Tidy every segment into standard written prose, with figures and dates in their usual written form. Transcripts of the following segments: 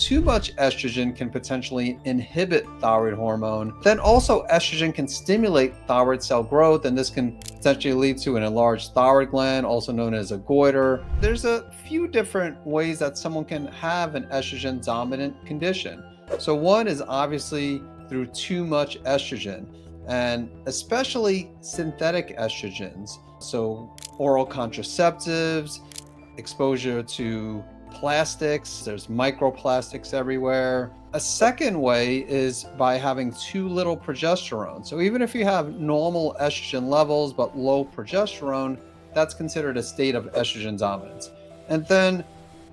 too much estrogen can potentially inhibit thyroid hormone. Then also estrogen can stimulate thyroid cell growth, and this can potentially lead to an enlarged thyroid gland, also known as a goiter. There's a few different ways that someone can have an estrogen dominant condition. So one is obviously through too much estrogen, and especially synthetic estrogens. So oral contraceptives, exposure to plastics, there's microplastics everywhere. A second way is by having too little progesterone. So even if you have normal estrogen levels but low progesterone, that's considered a state of estrogen dominance. And then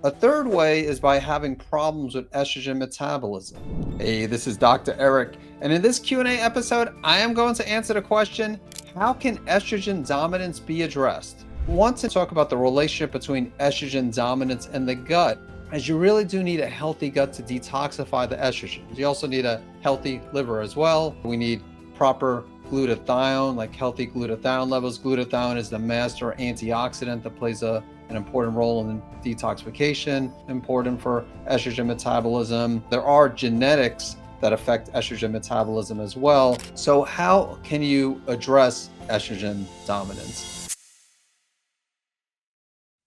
a third way is by having problems with estrogen metabolism. Hey, this is Dr. Eric, and in this Q&A episode, I am going to answer the question, how can estrogen dominance be addressed? I want to talk about the relationship between estrogen dominance and the gut, as you really do need a healthy gut to detoxify the estrogens. You also need a healthy liver as well. We need proper glutathione, like healthy glutathione levels. Glutathione is the master antioxidant that plays an important role in detoxification, important for estrogen metabolism. There are genetics that affect estrogen metabolism as well. So how can you address estrogen dominance?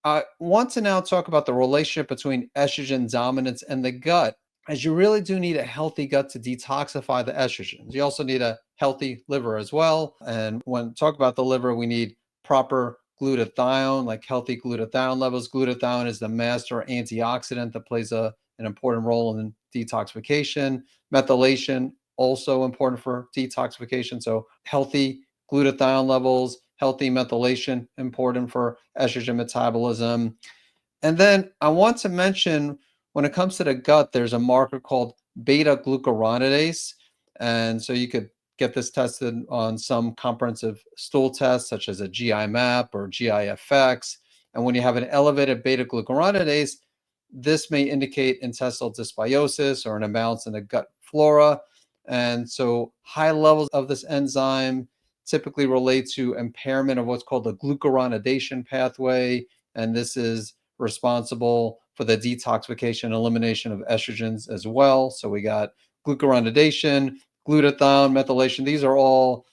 I want to now talk about the relationship between estrogen dominance and the gut, as you really do need a healthy gut to detoxify the estrogens. You also need a healthy liver as well. And when talk about the liver, we need proper glutathione, like healthy glutathione levels. Glutathione is the master antioxidant that plays an important role in detoxification. Methylation, also important for detoxification. So healthy glutathione levels, healthy methylation, important for estrogen metabolism. And then I want to mention, when it comes to the gut, there's a marker called beta-glucuronidase. And so you could get this tested on some comprehensive stool tests, such as a GI map or GIFX. And when you have an elevated beta-glucuronidase, this may indicate intestinal dysbiosis or an imbalance in the gut flora. And so high levels of this enzyme typically relate to impairment of what's called the glucuronidation pathway. And this is responsible for the detoxification and elimination of estrogens as well. So we got glucuronidation, glutathione, methylation. These are all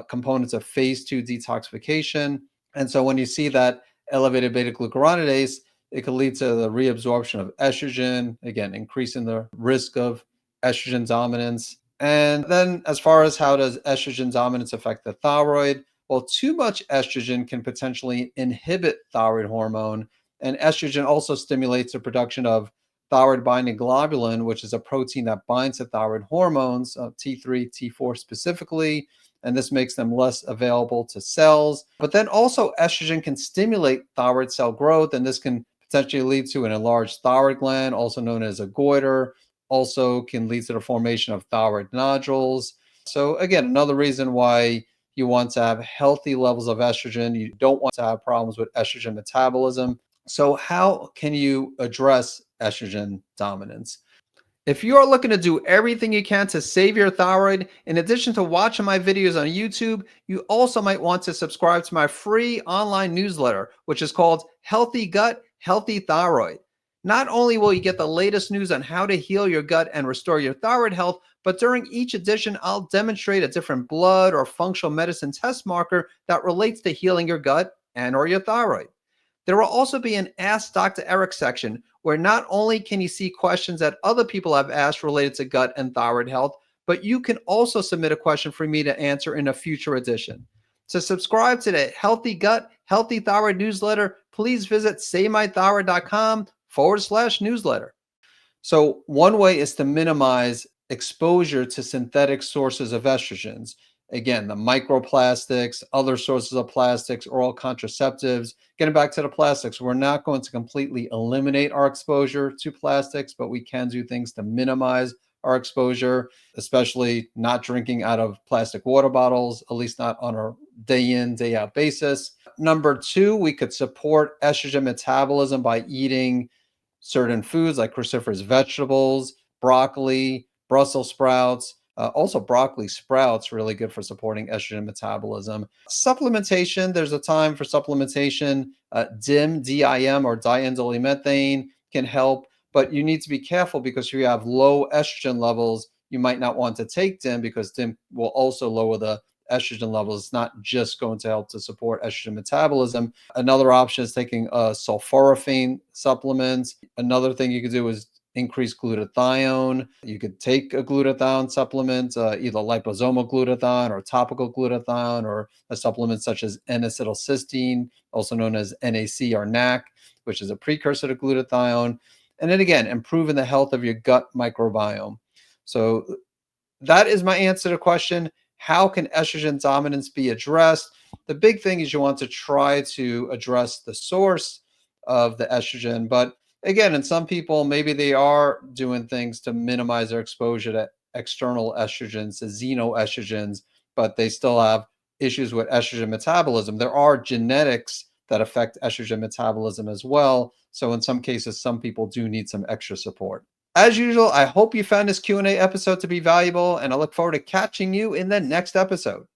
components of phase 2 detoxification. And so when you see that elevated beta-glucuronidase, it could lead to the reabsorption of estrogen, again, increasing the risk of estrogen dominance. And then as far as how does estrogen dominance affect the thyroid? Well, too much estrogen can potentially inhibit thyroid hormone. And estrogen also stimulates the production of thyroid binding globulin, which is a protein that binds to thyroid hormones, T3, T4 specifically. And this makes them less available to cells. But then also estrogen can stimulate thyroid cell growth, and this can potentially lead to an enlarged thyroid gland, also known as a goiter. Also can lead to the formation of thyroid nodules. So again, another reason why you want to have healthy levels of estrogen. You don't want to have problems with estrogen metabolism. So how can you address estrogen dominance? If you are looking to do everything you can to save your thyroid, in addition to watching my videos on YouTube, you also might want to subscribe to my free online newsletter, which is called Healthy Gut, Healthy Thyroid. Not only will you get the latest news on how to heal your gut and restore your thyroid health, but during each edition, I'll demonstrate a different blood or functional medicine test marker that relates to healing your gut and or your thyroid. There will also be an Ask Dr. Eric section where not only can you see questions that other people have asked related to gut and thyroid health, but you can also submit a question for me to answer in a future edition. To subscribe to the Healthy Gut, Healthy Thyroid newsletter, please visit savemythyroid.com/newsletter. So one way is to minimize exposure to synthetic sources of estrogens. Again, the microplastics, other sources of plastics, oral contraceptives. Getting back to the plastics, we're not going to completely eliminate our exposure to plastics, but we can do things to minimize our exposure, especially not drinking out of plastic water bottles, at least not on a day in, day out basis. Number two, we could support estrogen metabolism by eating certain foods like cruciferous vegetables, broccoli, Brussels sprouts. Also, broccoli sprouts really good for supporting estrogen metabolism. Supplementation, there's a time for supplementation. DIM, D-I-M, or diindolylmethane can help. But you need to be careful because if you have low estrogen levels, you might not want to take DIM because DIM will also lower the estrogen levels. It's not just going to help to support estrogen metabolism. Another option is taking sulforaphane supplements. Another thing you could do is increase glutathione. You could take a glutathione supplement, either liposomal glutathione or topical glutathione, or a supplement such as N-acetylcysteine, also known as NAC or NAC, which is a precursor to glutathione. And then again, improving the health of your gut microbiome. So that is my answer to the question. How can estrogen dominance be addressed? The big thing is you want to try to address the source of the estrogen. But again, in some people, maybe they are doing things to minimize their exposure to external estrogens, to xenoestrogens, but they still have issues with estrogen metabolism. There are genetics that affect estrogen metabolism as well. So in some cases, some people do need some extra support. As usual, I hope you found this Q&A episode to be valuable, and I look forward to catching you in the next episode.